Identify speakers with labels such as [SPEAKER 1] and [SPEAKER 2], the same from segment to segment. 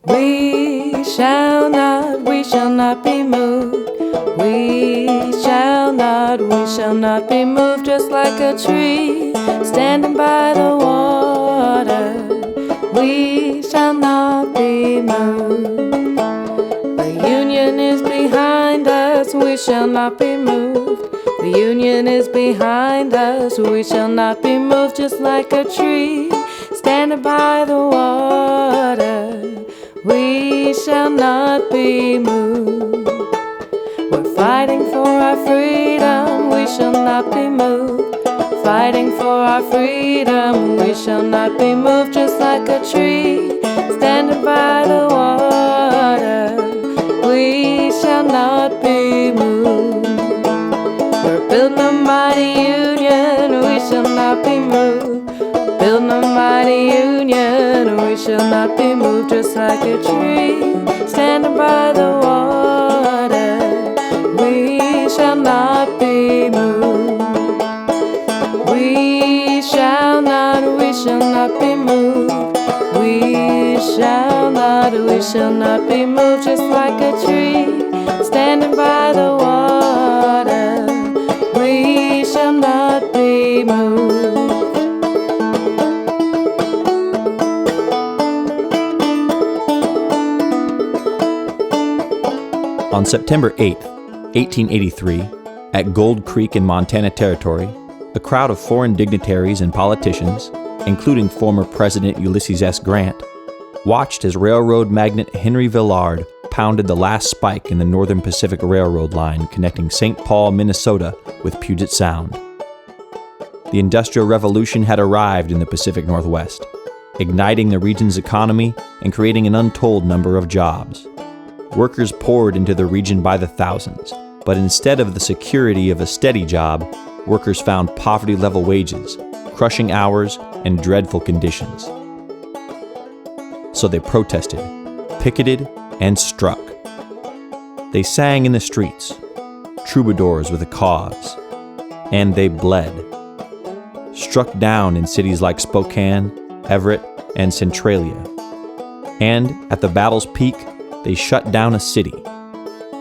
[SPEAKER 1] We shall not be moved. We shall not be moved, just like a tree standing by the water. We shall not be moved. The Union is behind us, we shall not be moved. The Union is behind us, we shall not be moved, just like a tree standing by the water. We shall not be moved. We're fighting for our freedom, we shall not be moved. Fighting for our freedom, we shall not be moved, just like a tree standing by the water. We shall not be moved. We're building a mighty union, we shall not be moved. Building a mighty union, we shall not be moved, just like a tree standing by the water. We shall not be moved. We shall not be moved. We shall not be moved, just like a tree standing by the water. We shall not be moved.
[SPEAKER 2] On September 8, 1883, at Gold Creek in Montana Territory, a crowd of foreign dignitaries and politicians, including former President Ulysses S. Grant, watched as railroad magnate Henry Villard pounded the last spike in the Northern Pacific Railroad line connecting St. Paul, Minnesota with Puget Sound. The Industrial Revolution had arrived in the Pacific Northwest, igniting the region's economy and creating an untold number of jobs. Workers poured into the region by the thousands, but instead of the security of a steady job, workers found poverty-level wages, crushing hours, and dreadful conditions. So they protested, picketed, and struck. They sang in the streets, troubadours with a cause, and they bled. Struck down in cities like Spokane, Everett, and Centralia. And at the battle's peak, they shut down a city.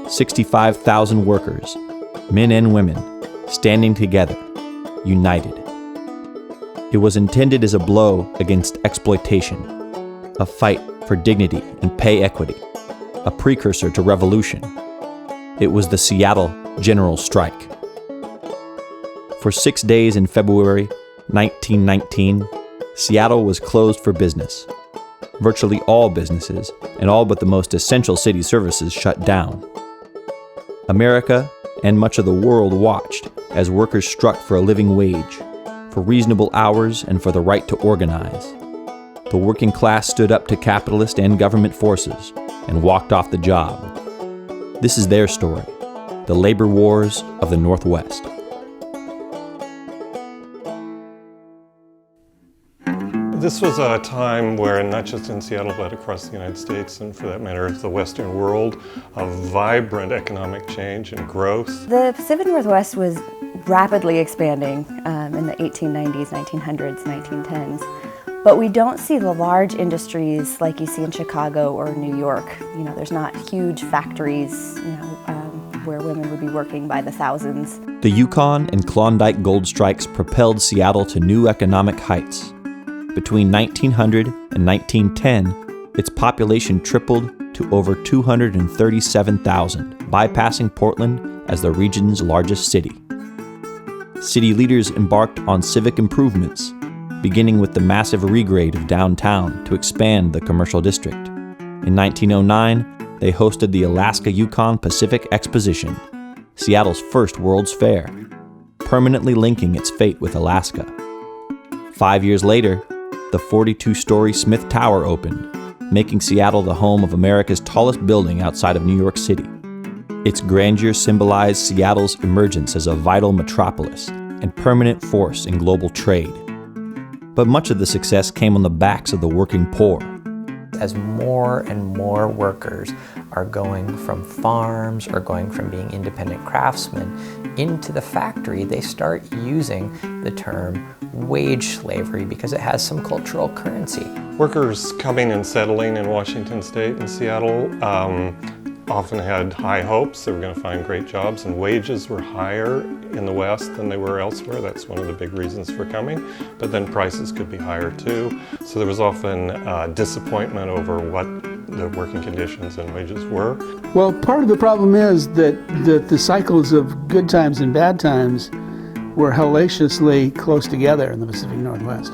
[SPEAKER 2] 65,000 workers, men and women, standing together, united. It was intended as a blow against exploitation, a fight for dignity and pay equity, a precursor to revolution. It was the Seattle General Strike. For 6 days in February 1919, Seattle was closed for business. Virtually all businesses and all but the most essential city services shut down. America and much of the world watched as workers struck for a living wage, for reasonable hours, and for the right to organize. The working class stood up to capitalist and government forces and walked off the job. This is their story, the labor wars of the Northwest.
[SPEAKER 3] This was a time where, not just in Seattle, but across the United States, and for that matter, the Western world, a vibrant economic change and growth.
[SPEAKER 4] The Pacific Northwest was rapidly expanding in the 1890s, 1900s, 1910s. But we don't see the large industries like you see in Chicago or New York. You know, there's not huge factories, where women would be working by the thousands.
[SPEAKER 2] The Yukon and Klondike gold strikes propelled Seattle to new economic heights. Between 1900 and 1910, its population tripled to over 237,000, bypassing Portland as the region's largest city. City leaders embarked on civic improvements, beginning with the massive regrade of downtown to expand the commercial district. In 1909, they hosted the Alaska-Yukon Pacific Exposition, Seattle's first World's Fair, permanently linking its fate with Alaska. 5 years later, the 42-story Smith Tower opened, making Seattle the home of America's tallest building outside of New York City. Its grandeur symbolized Seattle's emergence as a vital metropolis and permanent force in global trade. But much of the success came on the backs of the working poor.
[SPEAKER 5] as more and more workers are going from farms or going from being independent craftsmen into the factory, they start using the term wage slavery because it has some cultural currency.
[SPEAKER 3] Workers coming and settling in Washington State and Seattle often had high hopes. They were going to find great jobs, and wages were higher in the West than they were elsewhere. That's one of the big reasons for coming. But then prices could be higher too. So there was often disappointment over what the working conditions and wages were.
[SPEAKER 6] Well, part of the problem is that the cycles of good times and bad times were hellaciously close together in the Pacific Northwest.